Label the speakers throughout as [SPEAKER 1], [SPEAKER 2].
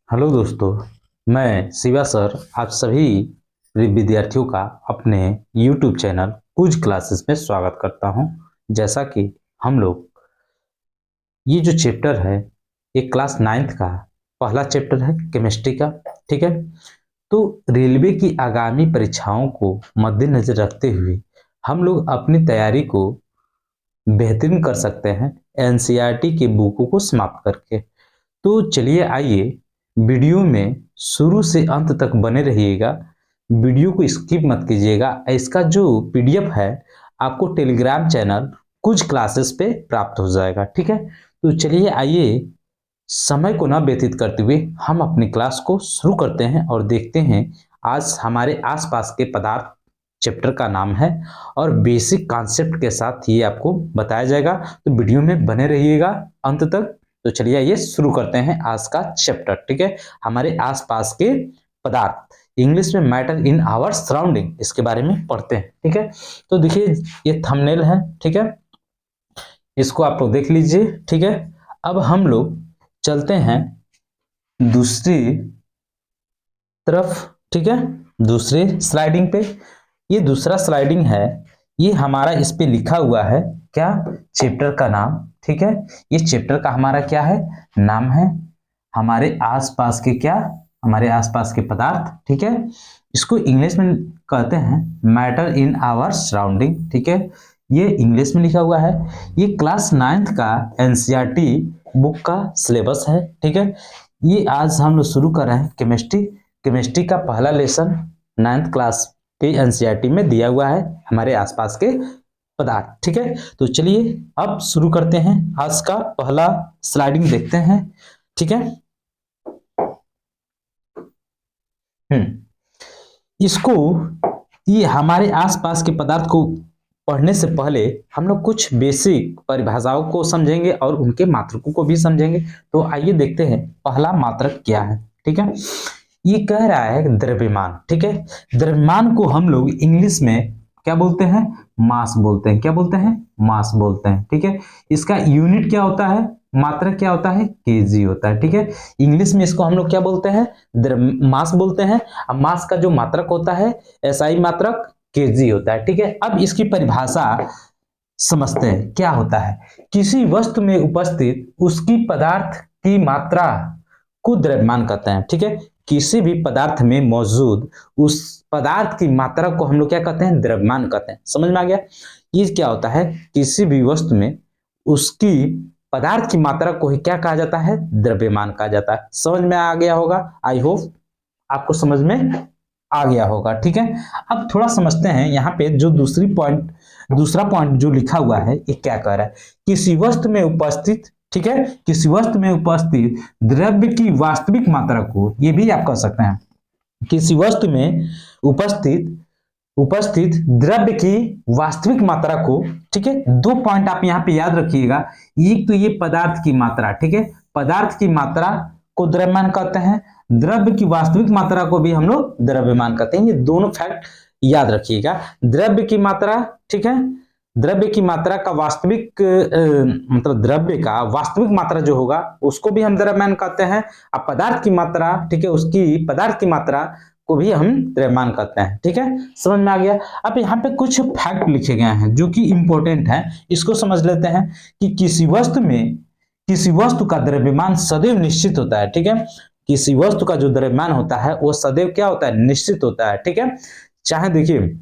[SPEAKER 1] Hello दोस्तों, मैं Shiva sir आप सभी विद्यार्थियों का अपने YouTube चैनल कुछ क्लासेस में स्वागत करता हूं। जैसा कि हम लोग ये जो चैप्टर है ये क्लास 9th का पहला चैप्टर है केमिस्ट्री का। ठीक है, तो रेलवे की आगामी परीक्षाओं को मद्देनजर रखते हुए हम लोग अपनी तैयारी को बेहतरीन कर सकते हैं एनसीईआरटी के बुकों को समाप्त करके। तो चलिए आइए वीडियो में शुरू से अंत तक बने रहिएगा, वीडियो को स्किप मत कीजिएगा। इसका जो पीडीएफ है आपको टेलीग्राम चैनल कुछ क्लासेस पे प्राप्त हो जाएगा। ठीक है, तो चलिए आइए समय को ना व्यतीत करते हुए हम अपनी क्लास को शुरू करते हैं और देखते हैं आज हमारे आसपास के पदार्थ चैप्टर का नाम है और बेसिक कॉन्सेप्ट के साथ ये आपको बताया जाएगा। तो वीडियो में बने रहिएगा अंत तक। तो चलिए ये शुरू करते हैं आज का चैप्टर। ठीक है, हमारे आसपास के पदार्थ, इंग्लिश में मैटर इन आवर सराउंडिंग, इसके बारे में पढ़ते हैं। ठीक है, तो देखिए ये थंबनेल है। ठीक है, इसको आप लोग देख लीजिए। ठीक है, अब हम लोग चलते हैं दूसरी तरफ। ठीक है, दूसरे स्लाइडिंग पे, ये दूसरा स्लाइडिंग है, ये हमारा इस पे लिखा हुआ है क्या, चैप्टर का नाम। ठीक है, ये चैप्टर का हमारा क्या है, नाम है हमारे आसपास के क्या, हमारे आसपास के पदार्थ। ठीक है, इसको इंग्लिश में कहते हैं मैटर इन आवर सराउंडिंग। ठीक है, ये इंग्लिश में लिखा हुआ है। ये क्लास 9th का एनसीईआरटी बुक का सिलेबस है। ठीक है, ये आज हम लोग शुरू कर रहे हैं केमिस्ट्री का पहला लेसन 9th क्लास के एनसीईआरटी में दिया हुआ है, हमारे आसपास के पदार्थ। ठीक है, तो चलिए अब शुरू करते हैं, आज का पहला स्लाइडिंग देखते हैं। ठीक है, इसको, ये हमारे आसपास के पदार्थ को पढ़ने से पहले हम लोग कुछ बेसिक परिभाषाओं को समझेंगे और उनके मात्रकों को भी समझेंगे। तो आइए देखते हैं पहला मात्रक क्या है। ठीक है, ये कह रहा है द्रव्यमान। ठीक है, द्रव्यमान को हम लोग इंग्लिश में क्या बोलते हैं, मास बोलते हैं। क्या बोलते हैं, मास बोलते हैं। ठीक है, इसका यूनिट क्या होता है, मात्रक क्या होता है, केजी होता है। ठीक है, इंग्लिश में इसको हम लोग क्या बोलते हैं, मास बोलते हैं। अब मास का जो मात्रक होता है एसआई मात्रक केजी होता है। ठीक है, अब इसकी परिभाषा समझते हैं क्या होता है। किसी वस्तु में उपस्थित उसकी पदार्थ की मात्रा को द्रव्यमान कहते हैं। ठीक है, किसी भी पदार्थ में मौजूद उस पदार्थ की मात्रा को हम लोग क्या कहते हैं, द्रव्यमान कहते हैं। समझ में आ गया, ये क्या होता है, किसी भी वस्तु में उसकी पदार्थ की मात्रा को ही क्या कहा जाता है, द्रव्यमान कहा जाता है। समझ में आ गया होगा, आई होप आपको समझ में आ गया होगा। ठीक है, अब थोड़ा समझते हैं यहाँ पे जो दूसरा पॉइंट जो लिखा हुआ है ये क्या कह रहा है, किसी वस्तु में उपस्थित, ठीक है, किसी वस्तु में उपस्थित द्रव्य की वास्तविक मात्रा को, ये भी आप कह सकते हैं, किसी वस्तु में उपस्थित द्रव्य की वास्तविक मात्रा को। ठीक है, दो पॉइंट आप यहाँ पे याद रखिएगा, एक तो ये पदार्थ की मात्रा, ठीक है, पदार्थ की मात्रा को द्रव्यमान कहते हैं, द्रव्य की वास्तविक मात्रा को भी हम लोग द्रव्यमान कहते हैं। ये दोनों फैक्ट याद रखिएगा, द्रव्य की मात्रा, ठीक है, द्रव्य की मात्रा का वास्तविक मतलब द्रव्य का वास्तविक मात्रा जो होगा उसको भी हम द्रव्यमान कहते हैं। अब पदार्थ की मात्रा, ठीक है, उसकी पदार्थ की मात्रा को भी हम द्रव्यमान कहते हैं। ठीक है, समझ में आ गया। अब यहाँ पे कुछ फैक्ट लिखे गए हैं जो कि इंपॉर्टेंट है, इसको समझ लेते हैं कि किसी वस्तु का द्रव्यमान सदैव निश्चित होता है। ठीक है, किसी वस्तु का जो द्रव्यमान होता है वो सदैव क्या होता है, निश्चित होता है। ठीक है, चाहे देखिए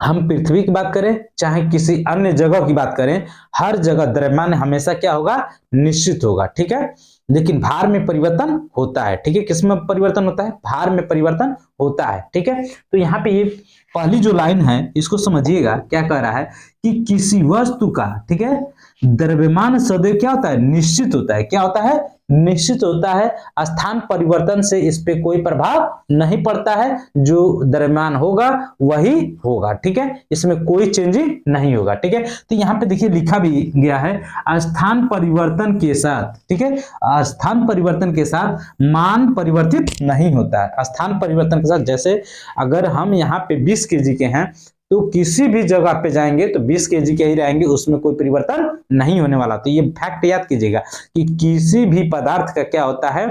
[SPEAKER 1] हम पृथ्वी की बात करें चाहे किसी अन्य जगह की बात करें, हर जगह द्रव्यमान हमेशा क्या होगा, निश्चित होगा। ठीक है, लेकिन भार में परिवर्तन होता है। ठीक है, किसमें परिवर्तन होता है, भार में परिवर्तन होता है। ठीक है, तो यहाँ पे ये पहली जो लाइन है इसको समझिएगा, क्या कह रहा है कि किसी वस्तु का, ठीक है, द्रव्यमान सदैव क्या होता है, निश्चित होता है। क्या होता है, निश्चित होता है, स्थान परिवर्तन से इस पे कोई प्रभाव नहीं पड़ता है, जो द्रव्यमान होगा वही होगा। ठीक है, इसमें कोई चेंजिंग नहीं होगा। ठीक है, तो यहाँ पे देखिए लिखा भी गया है स्थान परिवर्तन के साथ, ठीक है, स्थान परिवर्तन के साथ मान परिवर्तित नहीं होता है। स्थान परिवर्तन के साथ, जैसे अगर हम यहाँ पे 20 केजी के हैं तो किसी भी जगह पे जाएंगे तो 20 केजी के ही रहेंगे, उसमें कोई परिवर्तन नहीं होने वाला। तो ये फैक्ट याद कीजिएगा कि किसी भी पदार्थ का क्या होता है,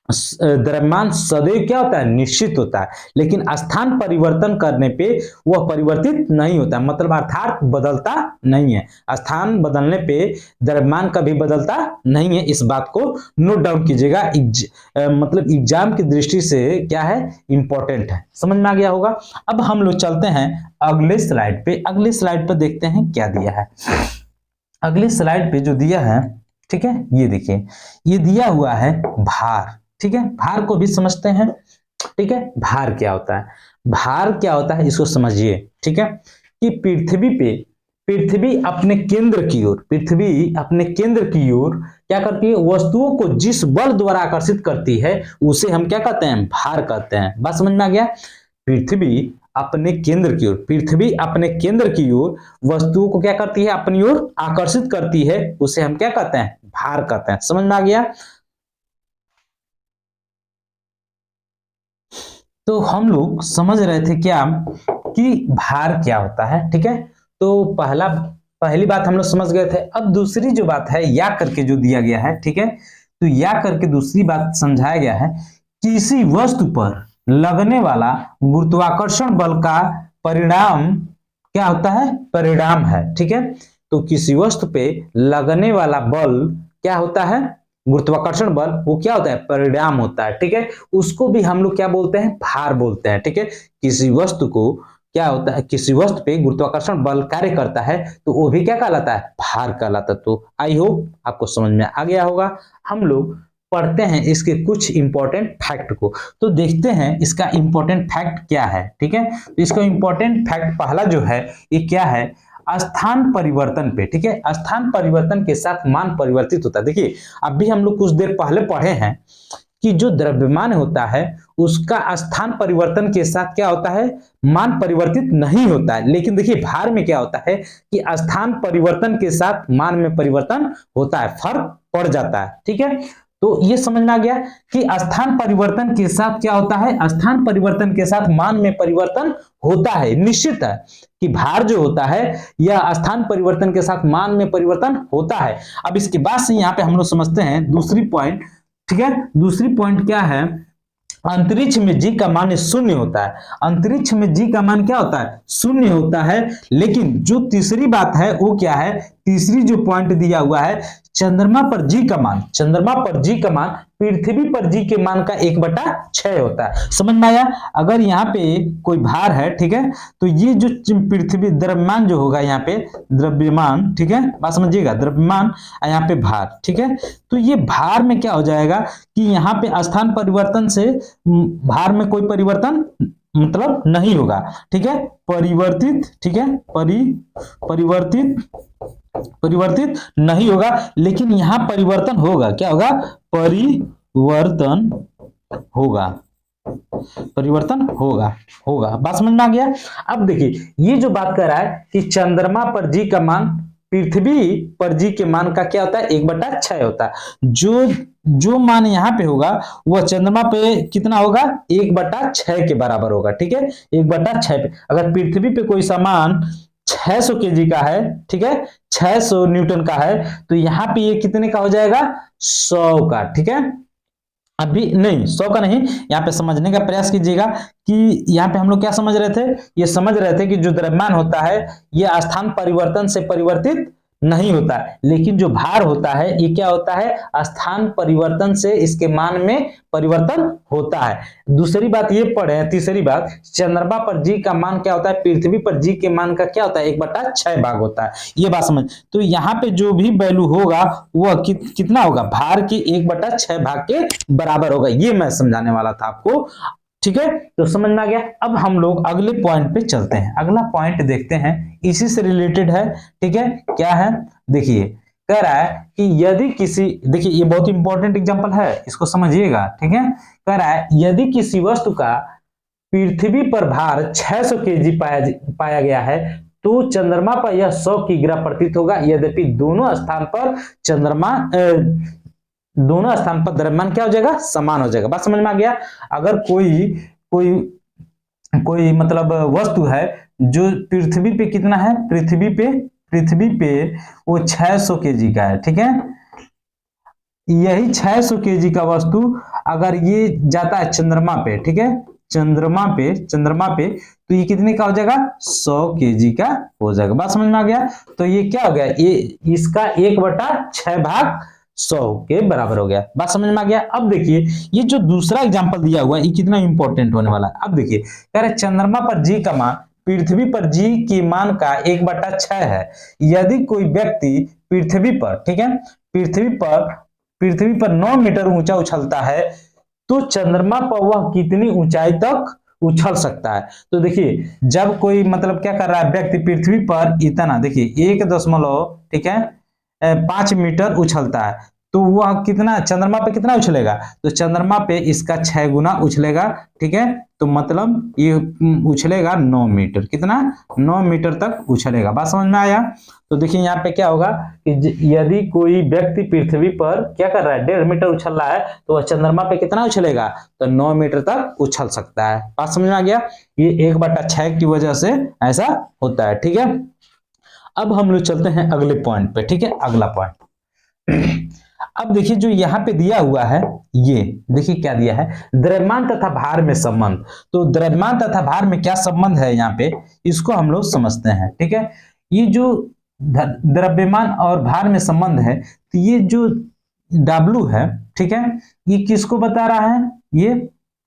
[SPEAKER 1] द्रव्यमान सदैव क्या होता है, निश्चित होता है, लेकिन स्थान परिवर्तन करने पे वह परिवर्तित नहीं होता, मतलब अर्थात बदलता नहीं है। स्थान बदलने पे द्रव्यमान कभी बदलता नहीं है, इस बात को नोट डाउन कीजिएगा। मतलब एग्जाम की दृष्टि से क्या है, इंपॉर्टेंट है। समझ में आ गया होगा। अब हम लोग चलते हैं अगले स्लाइड पे। अगले स्लाइड पे देखते हैं क्या दिया है। अगले स्लाइड पे जो दिया है, ठीक है, ये देखिए, ये दिया हुआ है भार। ठीक है, भार को भी समझते हैं। ठीक है, भार क्या होता है, भार क्या होता है इसको समझिए। ठीक है, कि पृथ्वी अपने केंद्र की ओर, पृथ्वी अपने केंद्र की ओर क्या करती है, वस्तुओं को जिस बल द्वारा आकर्षित करती है उसे हम क्या कहते हैं, भार कहते हैं। बात समझ में आ गया। पृथ्वी अपने केंद्र की ओर, पृथ्वी अपने केंद्र की ओर वस्तुओं को क्या करती है, अपनी ओर आकर्षित करती है, उसे हम क्या कहते हैं, भार कहते हैं। समझ में आ गया। तो हम लोग समझ रहे थे क्या कि भार क्या होता है। ठीक है, तो पहली बात हम लोग समझ गए थे। अब दूसरी जो बात है, या करके जो दिया गया है, ठीक है, तो या करके दूसरी बात समझाया गया है, किसी वस्तु पर लगने वाला गुरुत्वाकर्षण बल का परिणाम क्या होता है, परिणाम है। ठीक है, तो किसी वस्तु पे लगने वाला बल क्या होता है, गुरुत्वाकर्षण बल, वो क्या होता है, परिणाम होता है। ठीक है, उसको भी हम लोग क्या बोलते हैं, भार बोलते हैं। ठीक है, किसी वस्तु को क्या होता है, किसी वस्तु पे गुरुत्वाकर्षण बल कार्य करता है तो वो भी क्या कहलाता है, भार कहलाता है। तो आई होप आपको समझ में आ गया होगा। हम लोग पढ़ते हैं इसके कुछ इंपॉर्टेंट फैक्ट को, तो देखते हैं इसका इंपॉर्टेंट फैक्ट क्या है। ठीक है, तो इसका इंपॉर्टेंट फैक्ट पहला जो है ये क्या है, स्थान परिवर्तन पे। ठीक है, स्थान परिवर्तन के साथ मान परिवर्तित होता है। देखिए अभी हम लोग कुछ देर पहले पढ़े हैं कि जो द्रव्यमान होता है उसका स्थान परिवर्तन के साथ क्या होता है, मान परिवर्तित नहीं होता है। लेकिन देखिए भार में क्या होता है कि स्थान परिवर्तन के साथ मान में परिवर्तन होता है, फर्क पड़ जाता है। ठीक है, तो ये समझ में आ गया कि स्थान परिवर्तन के साथ क्या होता है, स्थान परिवर्तन के साथ मान में परिवर्तन होता है। निश्चित है कि भार जो होता है यह स्थान परिवर्तन के साथ मान में परिवर्तन होता है। अब इसके बाद से यहाँ पे हम लोग समझते हैं दूसरी पॉइंट। ठीक है, दूसरी पॉइंट क्या है, अंतरिक्ष में जी का मान शून्य होता है। अंतरिक्ष में जी का मान क्या होता है, शून्य होता है। लेकिन जो तीसरी बात है वो क्या है, तीसरी जो पॉइंट दिया हुआ है, चंद्रमा पर जी का मान, चंद्रमा पर जी का मान पृथ्वी पर जी के मान का 1/6 होता है। समझ में आया। अगर यहाँ पे कोई भार है, ठीक है, तो ये जो पृथ्वी द्रव्यमान जो होगा यहाँ पे द्रव्यमान, ठीक है, बात समझिएगा, द्रव्यमान यहाँ पे भार। ठीक है, तो ये भार में क्या हो जाएगा कि यहाँ पे स्थान परिवर्तन से भार में कोई परिवर्तन मतलब नहीं होगा। ठीक है, परिवर्तित, ठीक है, परिवर्तित नहीं होगा, लेकिन यहां परिवर्तन होगा। क्या होगा, परिवर्तन होगा, परिवर्तन होगा। बात समझ में आ गया। अब देखिए ये जो बात कर रहा है कि चंद्रमा पर जी का मान पृथ्वी पर जी के मान का क्या होता है, 1/6 होता है। जो मान यहाँ पे होगा वह चंद्रमा पे कितना होगा, 1/6 के बराबर होगा। ठीक है, 1/6 पे अगर पृथ्वी पे कोई सामान 600 केजी का है, ठीक है, 600 न्यूटन का है, तो यहाँ पे ये कितने का हो जाएगा, 100 का। ठीक है, अभी नहीं 100 का नहीं, यहाँ पे समझने का प्रयास कीजिएगा कि यहाँ पे हम लोग क्या समझ रहे थे, ये समझ रहे थे कि जो द्रव्यमान होता है ये स्थान परिवर्तन से परिवर्तित नहीं होता, लेकिन जो भार होता है ये क्या होता है, स्थान परिवर्तन से इसके मान में परिवर्तन होता है। दूसरी बात ये पढ़े, तीसरी बात, चंद्रमा पर जी का मान क्या होता है, पृथ्वी पर जी के मान का क्या होता है, 1/6 भाग होता है। ये बात समझ। तो यहाँ पे जो भी वैल्यू होगा वह कितना होगा, भार के 1/6 भाग के बराबर होगा। ये मैं समझाने वाला था आपको। ठीक है, तो समझ में आ गया। अब हम लोग अगले पॉइंट पे चलते हैं। अगला पॉइंट देखते हैं, इसी से रिलेटेड है। ठीक है, क्या है, देखिए कह रहा है कि यदि किसी, देखिए ये बहुत इंपॉर्टेंट एग्जांपल है, इसको समझिएगा। ठीक है, कह रहा है यदि किसी वस्तु का पृथ्वी पर भार 600 केजी पाया गया है तो चंद्रमा पर यह 100 किग्रा प्रतीत होगा। यद्यपि दोनों स्थान पर द्रव्यमान क्या हो जाएगा, समान हो जाएगा। बात समझ में आ गया। अगर कोई मतलब वस्तु है जो पृथ्वी पे कितना है, पृथ्वी पे वो 600 केजी का है। ठीक है, यही 600 केजी का वस्तु अगर ये जाता है चंद्रमा पे, ठीक है, चंद्रमा पे तो ये कितने का हो जाएगा, 100 केजी का हो जाएगा। बात समझ में आ गया। तो ये क्या हो गया, ये इसका 1/6 भाग 100 के बराबर हो गया। बात समझ में आ गया। अब देखिए ये जो दूसरा एग्जांपल दिया हुआ है ये कितना इंपॉर्टेंट होने वाला है। अब देखिए कह रहे चंद्रमा पर जी का मान पृथ्वी पर जी की मान का 1/6 है। यदि कोई व्यक्ति पृथ्वी पर, ठीक है, पृथ्वी पर 9 मीटर ऊंचा उछलता है तो चंद्रमा पर वह कितनी ऊंचाई तक उछल सकता है। तो देखिए जब कोई मतलब क्या कर रहा है व्यक्ति पृथ्वी पर इतना, देखिए 1 ठीक है 5 मीटर उछलता है तो वह कितना चंद्रमा पे कितना उछलेगा, तो चंद्रमा पे इसका 6 गुना उछलेगा, ठीक है। तो मतलब ये उछलेगा 9 मीटर, कितना 9 मीटर तक उछलेगा। बात समझ में आया। तो देखिए यहाँ पे क्या होगा कि यदि कोई व्यक्ति पृथ्वी पर क्या कर रहा है 1.5 मीटर उछल रहा है तो वह चंद्रमा पे कितना उछलेगा, तो 9 मीटर तक उछल सकता है। बात समझ में आ गया। ये 1/6 की वजह से ऐसा होता है, ठीक है। अब हम लोग चलते हैं अगले पॉइंट पे, ठीक है, अगला पॉइंट। अब देखिए जो यहाँ पे दिया हुआ है, ये देखिए क्या दिया है, द्रव्यमान तथा भार में संबंध। तो द्रव्यमान तथा भार में क्या संबंध है यहाँ पे, इसको हम लोग समझते हैं, ठीक है। ये जो द्रव्यमान और भार में संबंध है, तो ये जो W है, ठीक है, ये किसको बता रहा है, ये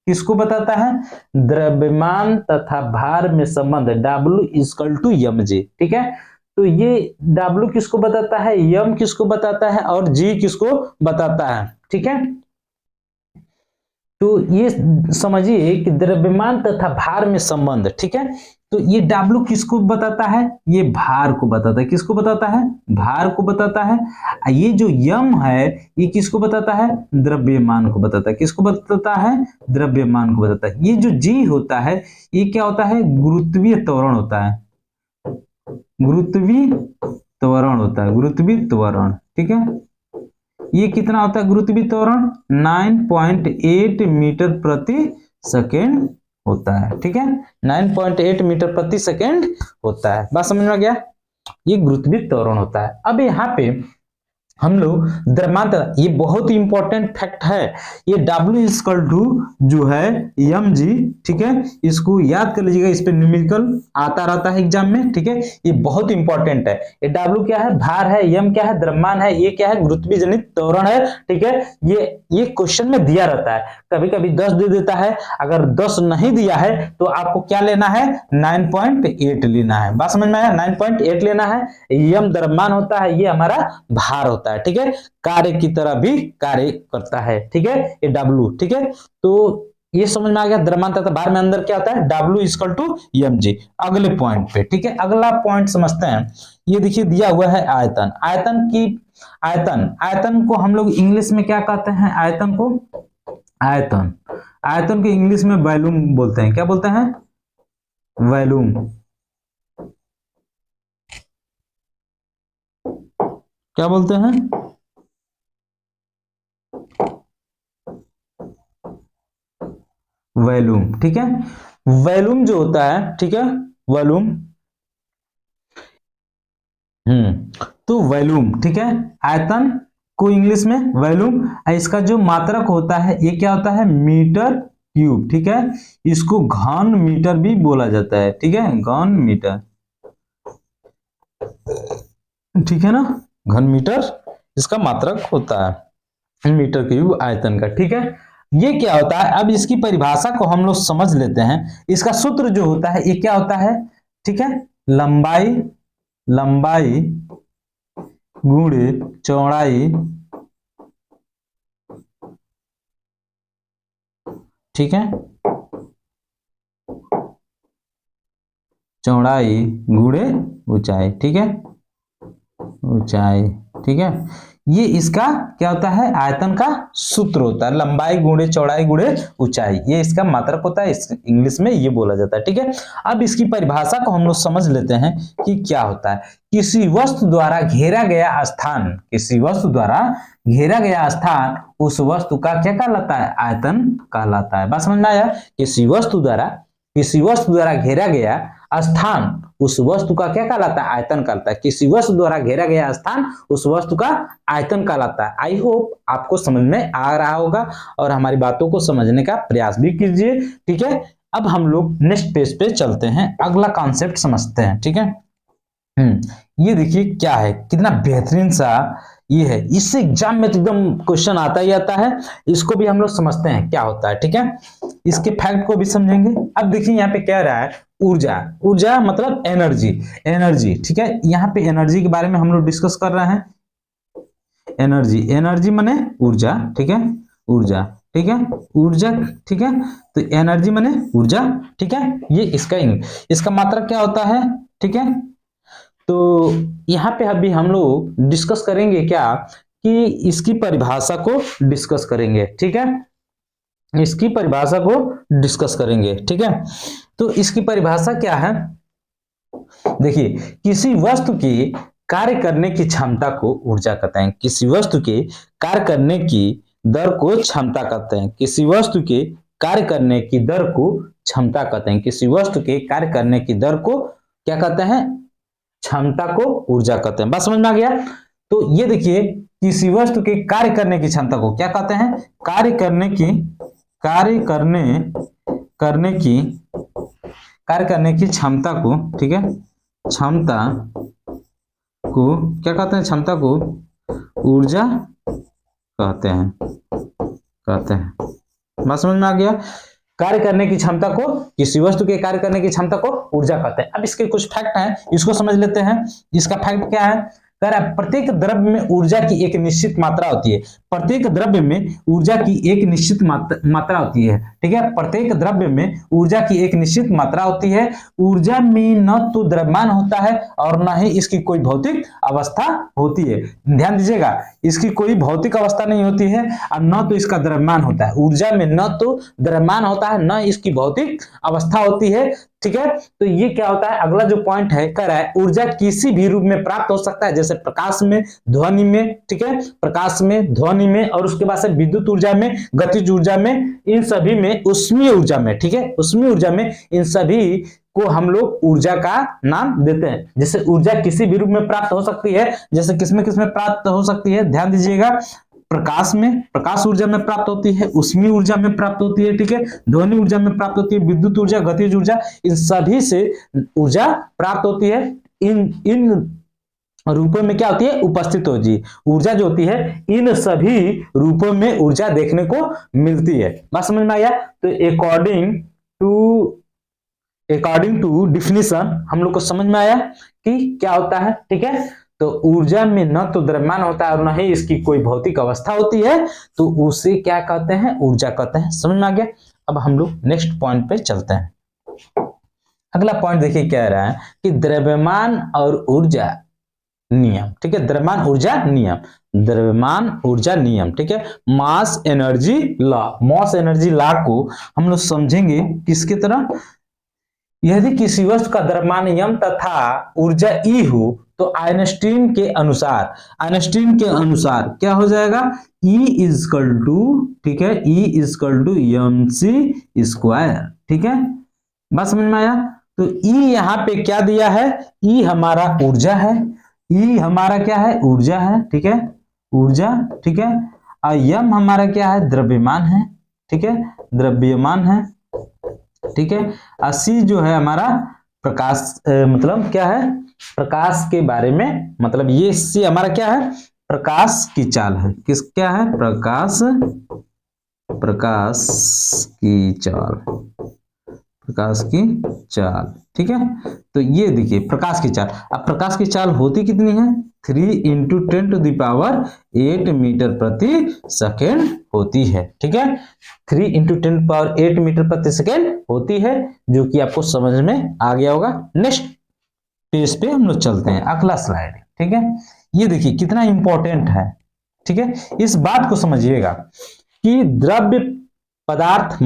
[SPEAKER 1] किसको बताता है, द्रव्यमान तथा भार में संबंध W=mg, ठीक है। तो ये W किसको बताता है, M किसको बताता है और G किसको बताता है, ठीक है। तो ये समझिए कि द्रव्यमान तथा भार में संबंध, ठीक है। तो ये W किसको बताता है, ये भार को बताता है, किसको बताता है, भार को बताता है। ये जो M है ये किसको बताता है, द्रव्यमान को बताता है, किसको बताता है, द्रव्यमान को बताता है। ये जो G होता है ये क्या होता है, गुरुत्वीय त्वरण होता है, गुरुत्वीय त्वरण होता है, गुरुत्वीय त्वरण, ठीक है। ये कितना होता है गुरुत्वीय त्वरण, 9.8 मीटर प्रति सेकेंड होता है, ठीक है, 9.8 मीटर प्रति सेकेंड होता है। बात समझ में आ गया। ये गुरुत्वीय त्वरण होता है। अब यहाँ पे हम लोग द्रव्यमान, ये बहुत ही इंपॉर्टेंट फैक्ट है, ये W जो है mg, ठीक है, इसको याद कर लीजिएगा, इस पे न्यूमेरिकल आता रहता है एग्जाम में, ठीक है। ये बहुत इंपॉर्टेंट है। ये W क्या है, भार है, m क्या है, द्रव्यमान है, ये क्या है, गुरुत्वीय जनित त्वरण है, ठीक है। ये क्वेश्चन में दिया रहता है, कभी कभी 10 दे देता है, अगर 10 नहीं दिया है तो आपको क्या लेना है, 9.8 लेना है। बात समझ में आया, 9.8 लेना है। m द्रव्यमान होता है, ये हमारा भार होता है, ठीक है, कार्य की तरह भी कार्य करता है, ठीक है, ये W, ठीक है। तो ये समझ में आ गया द्रव्यमान तथा भार में अंदर क्या होता है, W=mg। अगले पॉइंट पे, ठीक है, अगला पॉइंट समझते हैं। ये देखिए दिया हुआ है आयतन, आयतन को हम लोग इंग्लिश में क्या कहते हैं, आयतन को इंग्लिश में वॉल्यूम बोलते हैं। क्या बोलते हैं, वॉल्यूम। क्या बोलते हैं, वॉल्यूम, ठीक है। वॉल्यूम जो होता है, ठीक है, वॉल्यूम, तो वॉल्यूम, ठीक है, आयतन को इंग्लिश में वॉल्यूम। इसका जो मात्रक होता है ये क्या होता है, मीटर क्यूब, ठीक है। इसको घन मीटर भी बोला जाता है, ठीक है, घन मीटर, ठीक है ना, घन मीटर इसका मात्रक होता है, मीटर क्यूब आयतन का, ठीक है। ये क्या होता है, अब इसकी परिभाषा को हम लोग समझ लेते हैं। इसका सूत्र जो होता है ये क्या होता है, ठीक है, लंबाई गुणे चौड़ाई, ठीक है, चौड़ाई गुणे ऊंचाई, ठीक है, ऊंचाई, ठीक है। ये इसका क्या होता है, आयतन का सूत्र होता है, लंबाई गुणे चौड़ाई गुणे ऊंचाई, ये इसका मात्रक होता है, इंग्लिश में ये बोला जाता है, ठीक है। अब इसकी परिभाषा को हम लोग समझ लेते हैं कि क्या होता है। किसी वस्तु द्वारा घेरा गया स्थान, किसी वस्तु द्वारा घेरा गया स्थान उस वस्तु का क्या कहलाता है, आयतन कहलाता है। बात समझ में आया। किसी वस्तु द्वारा घेरा गया स्थान उस वस्तु का क्या कहलाता है? आयतन कहलाता है। किसी वस्तु द्वारा घेरा गया स्थान उस वस्तु का आयतन कहलाता है। आई होप आपको समझ में आ रहा होगा और हमारी बातों को समझने का प्रयास भी कीजिए। ठीक है, अब हम लोग नेक्स्ट पेज पे चलते हैं, अगला कॉन्सेप्ट समझते हैं। ठीक है, ये देखिए क्या है, कितना बेहतरीन सा ये है। इससे एग्जाम में तो एकदम क्वेश्चन आता ही आता है। इसको भी हम लोग समझते हैं क्या होता है। ठीक है, इसके फैक्ट को भी समझेंगे। अब देखिए यहाँ पे कह रहा है ऊर्जा, ऊर्जा मतलब एनर्जी, एनर्जी। ठीक है, यहाँ पे एनर्जी के बारे में हम लोग डिस्कस कर रहे हैं। एनर्जी, एनर्जी माने ऊर्जा। ठीक है, ऊर्जा। ठीक है, ऊर्जा। ठीक है, तो एनर्जी माने ऊर्जा। ठीक है, ये इसका मात्रक क्या होता है? ठीक है, तो यहाँ पे अभी हम लोग डिस्कस करेंगे क्या कि इसकी परिभाषा को डिस्कस करेंगे। ठीक है, इसकी परिभाषा को डिस्कस करेंगे। ठीक है, तो इसकी परिभाषा क्या है? देखिए, किसी वस्तु की कार्य करने की क्षमता को ऊर्जा कहते हैं। किसी वस्तु के कार्य करने की दर को क्षमता कहते हैं। किसी वस्तु के कार्य करने की दर को क्षमता कहते हैं। किसी वस्तु के कार्य करने की दर को क्या कहते हैं? क्षमता को ऊर्जा कहते हैं। बात समझ में आ गया? तो ये देखिए, किसी वस्तु के कार्य करने की क्षमता को क्या कहते हैं? कार्य करने की क्षमता को, ठीक है, क्षमता को क्या कहते हैं? क्षमता को ऊर्जा कहते हैं। बात समझ में आ गया? कार्य करने की क्षमता को, किसी वस्तु के कार्य करने की क्षमता को ऊर्जा कहते हैं। अब इसके कुछ फैक्ट हैं, इसको समझ लेते हैं। इसका फैक्ट क्या है? कह रहा है प्रत्येक द्रव्य में ऊर्जा की एक निश्चित मात्रा होती है। प्रत्येक द्रव्य में ऊर्जा की एक निश्चित मात्रा होती है। ठीक है, प्रत्येक द्रव्य में ऊर्जा की एक निश्चित मात्रा होती है। ऊर्जा में न तो द्रव्यमान होता है और न ही इसकी कोई भौतिक अवस्था होती है। ध्यान दीजिएगा, इसकी कोई भौतिक अवस्था नहीं होती है और न तो इसका द्रव्यमान होता है। ऊर्जा में न तो द्रव्यमान होता है, न इसकी भौतिक अवस्था होती है। ठीक है, तो ये क्या होता है? अगला जो पॉइंट है, कह रहा है ऊर्जा किसी भी रूप में प्राप्त हो सकता है, जैसे प्रकाश में, ध्वनि में। ठीक है, प्रकाश में, ध्वनि में, और उसके बाद से विद्युत ऊर्जा में, गतिज ऊर्जा में, इन सभी में, ऊष्मीय ऊर्जा में। ठीक है, ऊष्मीय ऊर्जा में, इन सभी को हम लोग ऊर्जा का नाम देते हैं। जैसे ऊर्जा किसी भी रूप में प्राप्त हो सकती है, जैसे किसमें प्राप्त हो सकती है? ध्यान दीजिएगा, प्रकाश में, प्रकाश ऊर्जा में प्राप्त होती है, ऊष्मीय ऊर्जा में प्राप्त होती है। ठीक है, ध्वनि ऊर्जा में प्राप्त होती है, विद्युत ऊर्जा, गतिज ऊर्जा, इन सभी से ऊर्जा प्राप्त होती है। इन रूपों में क्या होती है? उपस्थित होती ऊर्जा जो होती है, इन सभी रूपों में ऊर्जा देखने को मिलती है। बात समझ में आया? तो अकॉर्डिंग टू डिफिनीशन हम लोग को समझ में आया कि क्या होता है। ठीक है, तो ऊर्जा में न तो द्रव्यमान होता है और न ही इसकी कोई भौतिक अवस्था होती है, तो उसे क्या कहते हैं? ऊर्जा कहते हैं। समझ में आ गया? अब हम लोग नेक्स्ट पॉइंट पे चलते हैं। अगला पॉइंट देखिए, कह रहा है कि द्रव्यमान और ऊर्जा नियम। ठीक है, द्रव्यमान ऊर्जा नियम, द्रव्यमान ऊर्जा नियम। ठीक है, mass energy law, mass energy law को हम लोग समझेंगे किसकी तरह? यदि किसी वस्तु का द्रव्यमान m तथा ऊर्जा E हो तो आइंस्टीन के अनुसार क्या हो जाएगा? E इजकल टू, ठीक है, E equal to mc square. ठीक है, बात समझ में आया? तो E यहाँ पे क्या दिया है? E हमारा ऊर्जा है, E हमारा क्या है? ऊर्जा है। ठीक है, ऊर्जा। ठीक है, और m हमारा क्या है? द्रव्यमान है। ठीक है, द्रव्यमान है। ठीक है, C जो है हमारा प्रकाश, मतलब क्या है? प्रकाश के बारे में, मतलब ये C हमारा क्या है? प्रकाश की चाल है। क्या है? प्रकाश की चाल। ठीक है, तो ये देखिए प्रकाश की चाल। अब प्रकाश की चाल होती कितनी है? 3 × 10⁸ मीटर प्रति सेकेंड होती है। ठीक है, 3 × 10⁸ मीटर प्रति सेकेंड होती है, जो कि आपको समझ में आ गया होगा। नेक्स्ट पेज पे हम लोग चलते हैं, अगला स्लाइड। ठीक है, ये देखिए कितना इंपॉर्टेंट है। ठीक है, इस बात को समझिएगा कि द्रव्य पदार्थ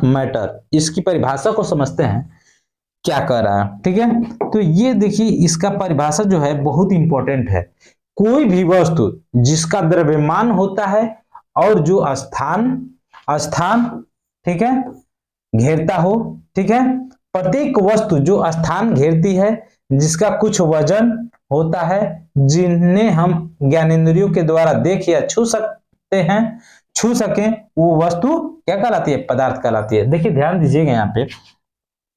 [SPEAKER 1] मैटर, इसकी परिभाषा को समझते हैं क्या कर रहा है। ठीक है, तो ये देखिए इसका परिभाषा जो है बहुत इंपॉर्टेंट है। कोई भी वस्तु जिसका द्रव्यमान होता है और जो स्थान, ठीक है, घेरता हो, ठीक है, प्रत्येक वस्तु जो स्थान घेरती है, जिसका कुछ वजन होता है, जिन्हें हम ज्ञानेंद्रियों के द्वारा देख या छू सकें, वो वस्तु क्या कहलाती है? पदार्थ कहलाती है। देखिए ध्यान दीजिएगा यहाँ पे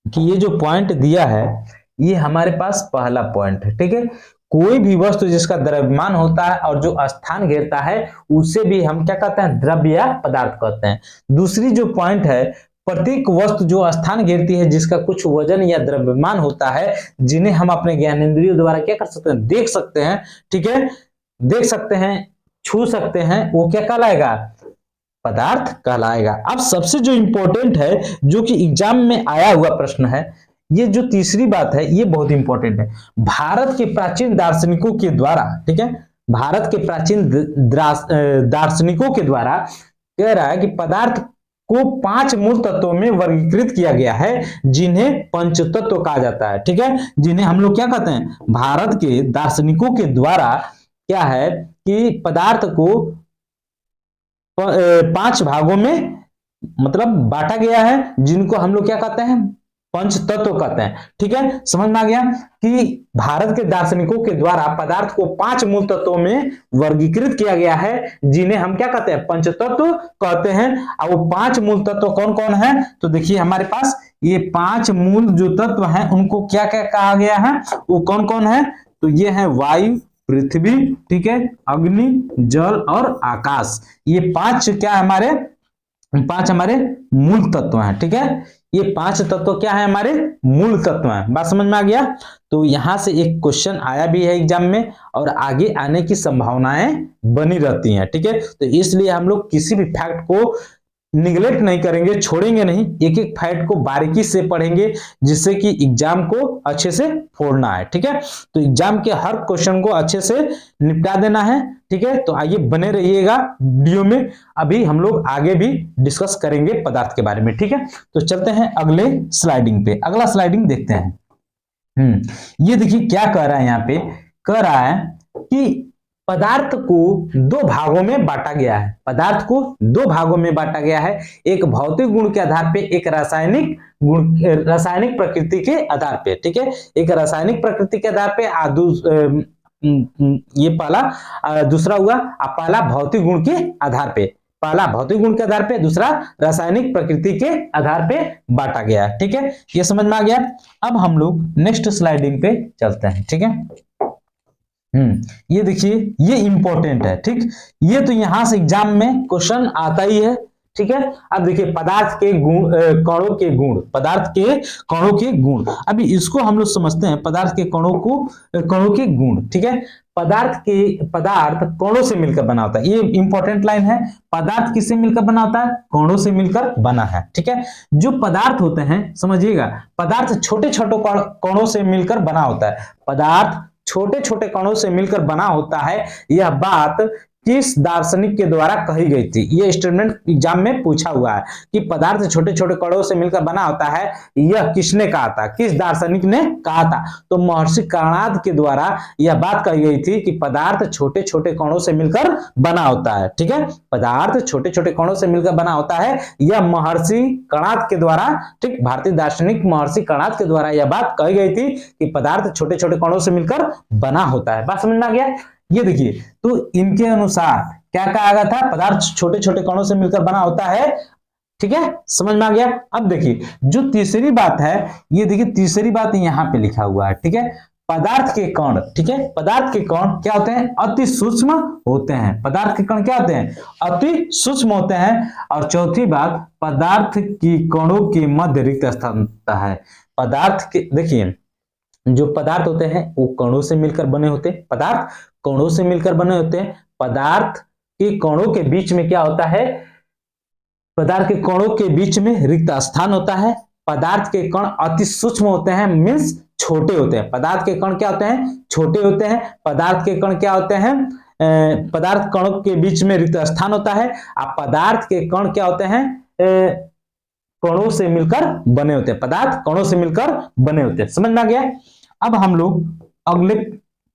[SPEAKER 1] कि ये जो पॉइंट दिया है ये हमारे पास पहला पॉइंट है, ठीक है। कोई भी वस्तु जिसका द्रव्यमान होता है और जो स्थान घेरता है उसे भी हम क्या कहते हैं? द्रव्य या पदार्थ कहते हैं। दूसरी जो पॉइंट है, प्रत्येक वस्तु जो स्थान घेरती है, जिसका कुछ वजन या द्रव्यमान होता है, जिन्हें हम अपने ज्ञानेंद्रियों द्वारा क्या कर सकते हैं? देख सकते हैं, ठीक है, देख सकते हैं, छू सकते हैं, वो क्या कहलाएगा? पदार्थ कहलाएगा। अब सबसे जो इंपॉर्टेंट है, जो कि एग्जाम में आया हुआ प्रश्न है, ये जो तीसरी बात है ये बहुत इंपॉर्टेंट है। भारत के प्राचीन दार्शनिकों के द्वारा, ठीक है, भारत के प्राचीन दार्शनिकों के द्वारा कह रहा है कि पदार्थ को 5 मूल तत्वों में वर्गीकृत किया गया है, जिन्हें पंचतत्व कहा जाता है, ठीक है, जिन्हें हम लोग क्या कहते हैं? भारत के दार्शनिकों के द्वारा क्या है कि पदार्थ को 5 भागों में मतलब बांटा गया है, जिनको हम लोग क्या कहते हैं? पंच तत्व कहते हैं, ठीक है। समझ में आ गया कि भारत के दार्शनिकों के द्वारा पदार्थ को 5 मूल तत्वों में वर्गीकृत किया गया है, जिन्हें हम क्या कहते हैं? पंच तत्व कहते हैं। और वो 5 मूल तत्व कौन कौन है? तो देखिए हमारे पास ये 5 मूल जो तत्व हैं उनको क्या क्या कहा गया है, वो कौन कौन है? तो ये है वायु, पृथ्वी, ठीक है, अग्नि, जल और आकाश। ये 5 क्या हमारे? 5 हमारे मूल तत्व हैं, ठीक है। ये 5 तत्व क्या है? हमारे मूल तत्व हैं। बात समझ में आ गया? तो यहां से एक क्वेश्चन आया भी है एग्जाम में और आगे आने की संभावनाएं बनी रहती हैं, ठीक है। तो इसलिए हम लोग किसी भी फैक्ट को निगलेक्ट नहीं करेंगे, छोड़ेंगे नहीं, एक एक फैक्ट को बारीकी से पढ़ेंगे, जिससे कि एग्जाम को अच्छे से फोड़ना है, ठीक है। तो एग्जाम के हर क्वेश्चन को अच्छे से निपटा देना है, ठीक है। तो आइए बने रहिएगा वीडियो में, अभी हम लोग आगे भी डिस्कस करेंगे पदार्थ के बारे में, ठीक है। तो चलते हैं अगले स्लाइडिंग पे। अगला स्लाइडिंग देखते हैं। ये देखिए क्या कह रहा है, यहाँ पे कह रहा है कि पदार्थ को 2 भागों में बांटा गया है। पदार्थ को 2 भागों में बांटा गया है, एक भौतिक गुण के आधार पे, एक रासायनिक गुण, रासायनिक प्रकृति के आधार पे, ठीक है। एक रासायनिक प्रकृति के आधार पे, ये पहला, दूसरा हुआ पहला भौतिक गुण के आधार पे, पहला भौतिक गुण के आधार पे, दूसरा रासायनिक प्रकृति के आधार पे बांटा गया है, ठीक है। ये समझ में आ गया। अब हम लोग नेक्स्ट स्लाइडिंग पे चलते हैं, ठीक है। ये देखिए ये इंपॉर्टेंट है, ठीक। ये तो यहां से एग्जाम में क्वेश्चन आता ही है, ठीक है। अब देखिए पदार्थ के गुण, कणों के गुण, पदार्थ के कणों के गुण। अभी इसको हम लोग समझते हैं, पदार्थ के कणों के गुण, ठीक है। पदार्थ कणों से मिलकर बना होता है, ये इंपॉर्टेंट लाइन है। पदार्थ किससे मिलकर बना होता है? कणों से मिलकर बना है, ठीक है। जो पदार्थ होते हैं समझिएगा, पदार्थ छोटे छोटे कणों से मिलकर बना होता है। पदार्थ छोटे छोटे कणों से मिलकर बना होता है। यह बात किस दार्शनिक के द्वारा कही गई थी? ये स्टेटमेंट एग्जाम में पूछा हुआ है कि पदार्थ छोटे छोटे कणों से मिलकर बना होता है, यह किसने कहा था? किस दार्शनिक ने कहा था? तो महर्षि कर्णाद के द्वारा यह बात कही गई थी कि पदार्थ छोटे छोटे कणों से मिलकर बना होता है, ठीक है। पदार्थ छोटे छोटे कणों से मिलकर बना होता है, यह महर्षि कर्णाद के द्वारा, ठीक, भारतीय दार्शनिक महर्षि कर्णाद के द्वारा यह बात कही गई थी कि पदार्थ छोटे छोटे कणों से मिलकर बना होता है। बात समझ में आ गया? ये देखिए, तो इनके अनुसार क्या कहा गया था? पदार्थ छोटे छोटे कणों से मिलकर बना होता है, ठीक है। समझ में आ गया? अब देखिए जो तीसरी बात है, ये देखिए तीसरी बात यहाँ पे लिखा हुआ है, ठीक है। पदार्थ के कण, ठीक है, पदार्थ के कण क्या होते हैं? अति सूक्ष्म होते हैं। पदार्थ के कण क्या होते हैं? अति सूक्ष्म होते हैं। और चौथी बात, पदार्थ की कणों के मध्य रिक्त स्थान होता है। पदार्थ के, देखिए जो पदार्थ होते हैं वो कणों से मिलकर बने होते हैं, पदार्थ कणों से मिलकर बने होते हैं। पदार्थ के कणों के बीच में क्या होता है? पदार्थ के कणों के बीच में रिक्त स्थान होता है। पदार्थ के कण अति सूक्ष्म होते हैं, मीन्स छोटे होते हैं। पदार्थ के कण क्या होते हैं? छोटे होते हैं। पदार्थ के कण क्या होते हैं? पदार्थ कणों के बीच में रिक्त स्थान होता है। अब पदार्थ के कण क्या होते हैं? कणों से मिलकर बने होते हैं। पदार्थ कणों से मिलकर बने होते हैं। समझ में आ गया? अब हम लोग अगले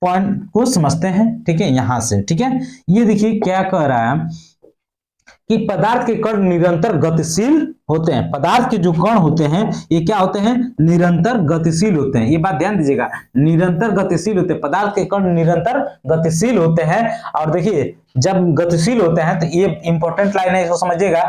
[SPEAKER 1] पॉइंट को समझते हैं, ठीक है, यहां से, ठीक है। ये देखिए क्या कह रहा है कि पदार्थ के कण निरंतर गतिशील होते हैं। पदार्थ के जो कण होते हैं ये क्या होते हैं, निरंतर गतिशील होते हैं। ये बात ध्यान दीजिएगा, निरंतर गतिशील होते हैं, पदार्थ के कण निरंतर गतिशील होते हैं। और देखिए जब गतिशील होते हैं तो ये इंपॉर्टेंट लाइन है, इसको समझिएगा,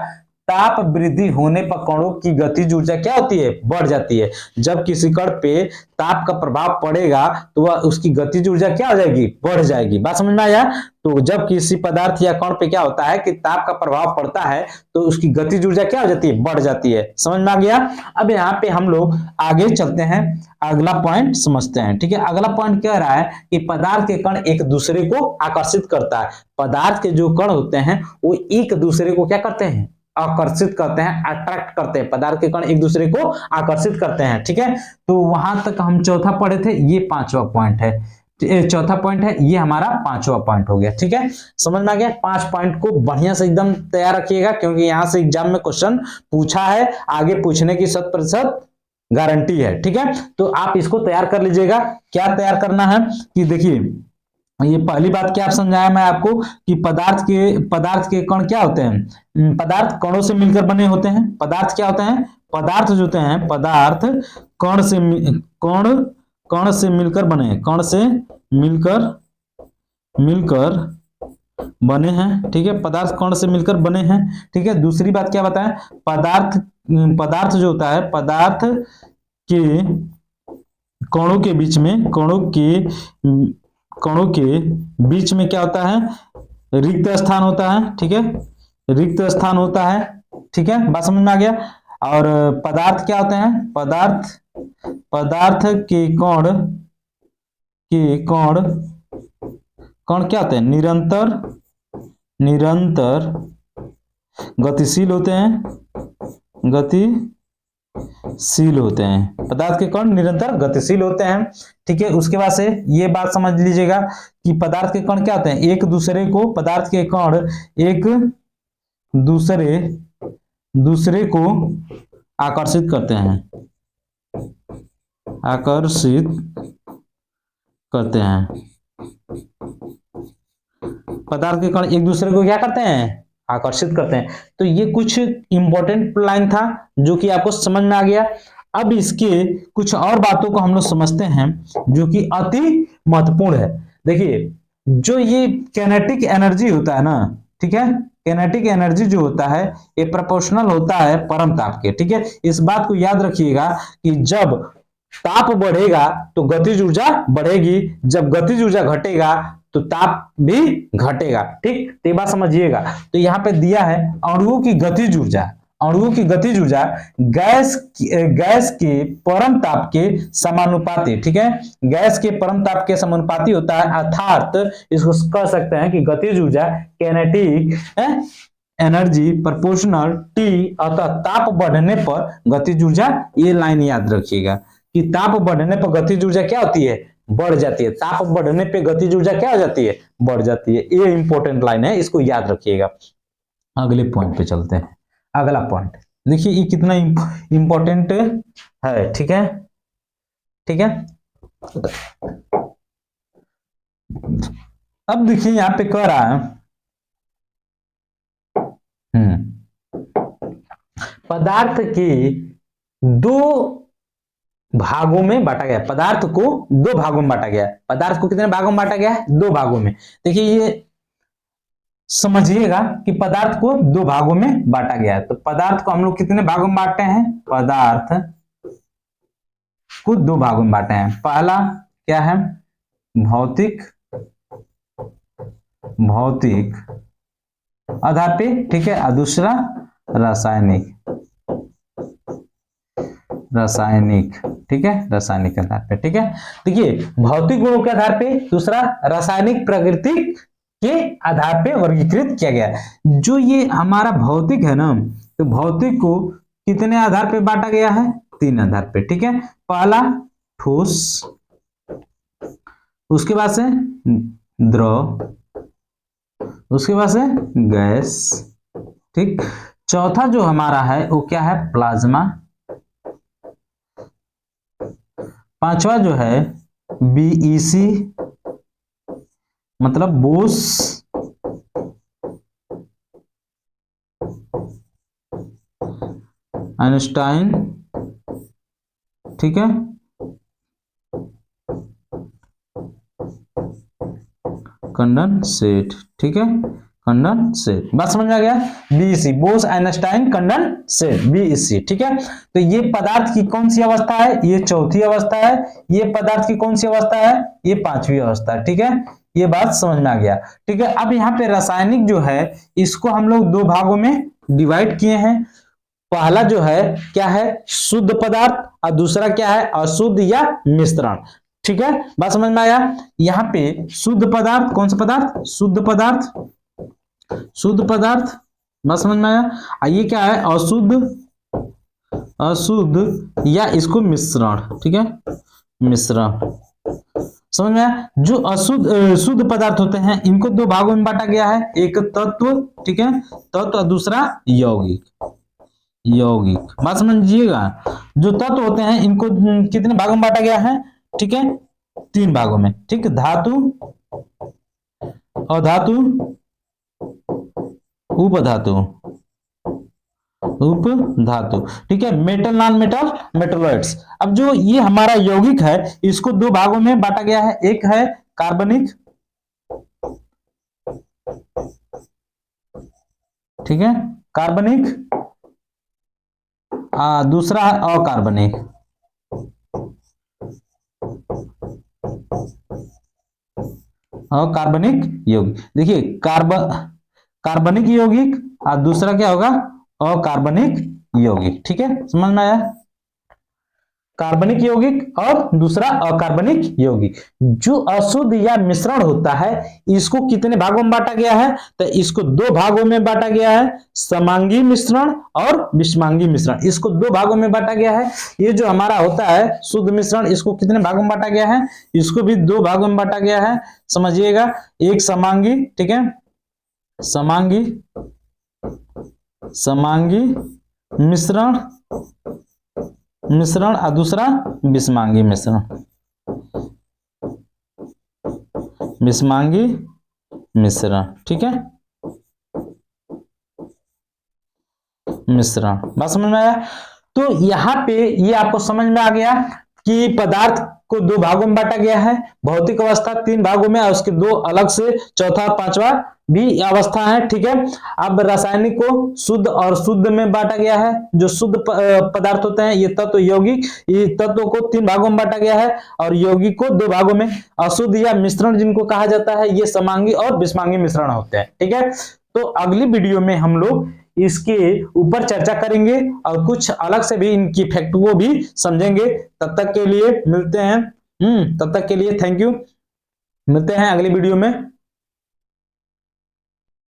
[SPEAKER 1] ताप वृद्धि होने पर कणों की गतिज ऊर्जा क्या होती है, बढ़ जाती है। जब किसी कण पे ताप का प्रभाव पड़ेगा तो वह उसकी गतिज ऊर्जा क्या हो जाएगी, बढ़ जाएगी। बात समझ में आया। तो जब किसी पदार्थ या कण पे क्या होता है कि ताप का प्रभाव पड़ता है तो उसकी गतिज ऊर्जा क्या हो जाती है, बढ़ जाती है। समझ में आ गया। अब यहाँ पे हम लोग आगे चलते हैं, अगला पॉइंट समझते हैं। ठीक है, अगला पॉइंट कह रहा है कि पदार्थ के कण एक दूसरे को आकर्षित करता है। पदार्थ के जो कण होते हैं वो एक दूसरे को क्या करते हैं, आकर्षित करते हैं, अट्रैक्ट करते हैं। पदार्थ के कण एक दूसरे को आकर्षित करते हैं। ठीक है, तो वहां तक हम चौथा पढ़े थे, ये पांचवा पॉइंट है, चौथा पॉइंट है, ये हमारा पांचवा पॉइंट हो गया। ठीक है, समझ में आ गया। 5 पॉइंट को बढ़िया से एकदम तैयार रखिएगा, क्योंकि यहां से एग्जाम में क्वेश्चन पूछा है, आगे पूछने की 100% गारंटी है। ठीक है, तो आप इसको तैयार कर लीजिएगा। क्या तैयार करना है कि देखिए, ये पहली बात क्या समझाया मैं आपको कि पदार्थ के कण क्या होते हैं, पदार्थ कणों से मिलकर बने होते हैं। पदार्थ क्या होते हैं, पदार्थ जो होते हैं, पदार्थ कण से मिलकर बने हैं, कण से मिलकर बने हैं। ठीक है, पदार्थ कण से मिलकर बने हैं। ठीक है, दूसरी बात क्या बताएं, पदार्थ जो होता है, पदार्थ के कणों के बीच में, कणों के बीच में क्या होता है, रिक्त स्थान होता है। ठीक है, रिक्त स्थान होता है। ठीक है, बात समझ में आ गया। और पदार्थ क्या होते हैं, पदार्थ के कण क्या होते हैं, निरंतर गतिशील होते हैं, पदार्थ के कण निरंतर गतिशील होते हैं। ठीक है, उसके बाद से ये बात समझ लीजिएगा कि पदार्थ के कण क्या होते हैं, एक दूसरे को, पदार्थ के कण एक दूसरे को आकर्षित करते हैं, पदार्थ के कण एक दूसरे को क्या करते हैं, आकर्षित करते हैं। तो ये कुछ इंपॉर्टेंट लाइन था जो कि आपको समझ में आ गया। अब इसके कुछ और बातों को हम लोग समझते हैं जो कि अति महत्वपूर्ण है। देखिए, जो ये काइनेटिक एनर्जी होता है ना, ठीक है, काइनेटिक एनर्जी जो होता है ये प्रोपोर्शनल होता है परम ताप के। ठीक है, इस बात को याद रखिएगा कि जब ताप बढ़ेगा तो गतिज ऊर्जा बढ़ेगी, जब गतिज ऊर्जा घटेगा तो ताप भी घटेगा। ठीक, तो ये बात समझिएगा। तो यहाँ पे दिया है अणुओं की गतिज ऊर्जा गैस के परम ताप के समानुपाती। ठीक है, गैस के परम ताप के समानुपाती होता है, अर्थात इसको कह सकते हैं कि गतिज ऊर्जा काइनेटिक एनर्जी प्रोपोर्शनल टी, अतः ताप बढ़ने पर गतिज ऊर्जा, ये लाइन याद रखिएगा कि ताप बढ़ने पर गतिज ऊर्जा क्या होती है, बढ़ जाती है। ताप बढ़ने पे गतिज ऊर्जा क्या हो जाती है, बढ़ जाती है। ये इंपॉर्टेंट लाइन है, इसको याद रखिएगा। अगले पॉइंट पे चलते हैं। अगला पॉइंट देखिए, ये कितना इंपॉर्टेंट है। ठीक है, ठीक है, अब देखिए यहां पे कह रहा है पदार्थ के दो भागों में बांटा गया, पदार्थ को दो भागों में बांटा गया। पदार्थ को कितने भागों में बांटा गया है, दो भागों में। देखिए ये समझिएगा कि पदार्थ को दो भागों में बांटा गया है। तो पदार्थ को हम लोग कितने भागों में बांटते हैं, पदार्थ को दो भागों में बांटे हैं। पहला क्या है, भौतिक आधार पे, ठीक है, और दूसरा रासायनिक, ठीक है, रासायनिक आधार पे। ठीक है, देखिए भौतिक गुणों के आधार पे, दूसरा रासायनिक प्रकृति के आधार पे वर्गीकृत किया गया। जो ये हमारा भौतिक है ना, तो भौतिक को कितने आधार पे बांटा गया है, 3 आधार पे। ठीक है, पहला ठोस, उसके बाद से द्रव, उसके बाद से गैस। ठीक, चौथा जो हमारा है वो क्या है, प्लाज्मा। पांचवा जो है बीईसी, मतलब बोस आइंस्टाइन, ठीक है, कंडेंसेट, ठीक है, कंडेंसेट, बात समझ में आ गया। BEC, Bose Einstein condensate, BEC, ठीक है। तो ये पदार्थ की कौन सी अवस्था है, ये चौथी अवस्था है। ये पदार्थ की कौन सी अवस्था है, ये पांचवी अवस्था है, ठीक है। ये बात समझ में आ गया, ठीक है। अब यहाँ पे रासायनिक जो है इसको हम लोग दो भागों में डिवाइड किए हैं। पहला जो है क्या है, शुद्ध पदार्थ, और दूसरा क्या है, अशुद्ध या मिश्रण, ठीक है। बात समझ में आया। यहाँ पे शुद्ध पदार्थ, कौन सा पदार्थ, शुद्ध पदार्थ, शुद्ध पदार्थ, बात समझ में आया। ये क्या है, अशुद्ध, अशुद्ध या इसको मिश्रण, ठीक है, मिश्रण, समझ में आया। जो अशुद्ध शुद्ध पदार्थ होते हैं इनको दो भागों में बांटा गया है, एक तत्व, ठीक है, तत्व, और दूसरा यौगिक, यौगिक, बात समझिएगा। जो तत्व होते हैं इनको कितने भागों में बांटा गया है, ठीक है, तीन भागों में, ठीक, धातु, अधातु, उपधातु, उपधातु, ठीक है, मेटल, नॉन मेटल, मेटलॉइड्स। अब जो ये हमारा यौगिक है इसको दो भागों में बांटा गया है, एक है कार्बनिक, ठीक है, कार्बनिक, दूसरा है अकार्बनिक, अकार्बनिक यौगिक। देखिए कार्बनिक यौगिक और दूसरा क्या होगा, अकार्बनिक यौगिक, ठीक है, समझ में आया। कार्बनिक यौगिक और दूसरा अकार्बनिक यौगिक। जो अशुद्ध या मिश्रण होता है इसको कितने भागों में बांटा गया है, तो इसको दो भागों में बांटा गया है, समांगी मिश्रण और विषमांगी मिश्रण, इसको दो भागों में बांटा गया है। ये जो हमारा होता है शुद्ध मिश्रण, इसको कितने भागों में बांटा गया है, इसको भी दो भागों में बांटा गया है, समझिएगा। एक समांगी, ठीक है, समांगी, समांगी मिश्रण, मिश्रण, और दूसरा विषमांगी मिश्रण, विषमांगी मिश्रण, ठीक है, मिश्रण, बात समझ में आया। तो यहाँ पे ये आपको समझ में आ गया कि पदार्थ को दो भागों में बांटा गया है, भौतिक अवस्था तीन भागों में और उसके दो अलग से चौथा पांचवा भी अवस्था है, ठीक है। अब रासायनिक को शुद्ध और शुद्ध में बांटा गया है। जो शुद्ध पदार्थ होते हैं ये तत्व यौगिक, ये तत्वों को तीन भागों में बांटा गया है और यौगिक को दो भागों में। अशुद्ध या मिश्रण जिनको कहा जाता है ये समांगी और विषमांगी मिश्रण होते हैं, ठीक है। तो अगली वीडियो में हम लोग इसके ऊपर चर्चा करेंगे और कुछ अलग से भी इनकी इफेक्ट को भी समझेंगे। तब तक के लिए मिलते हैं, तब तक के लिए थैंक यू, मिलते हैं अगली वीडियो में।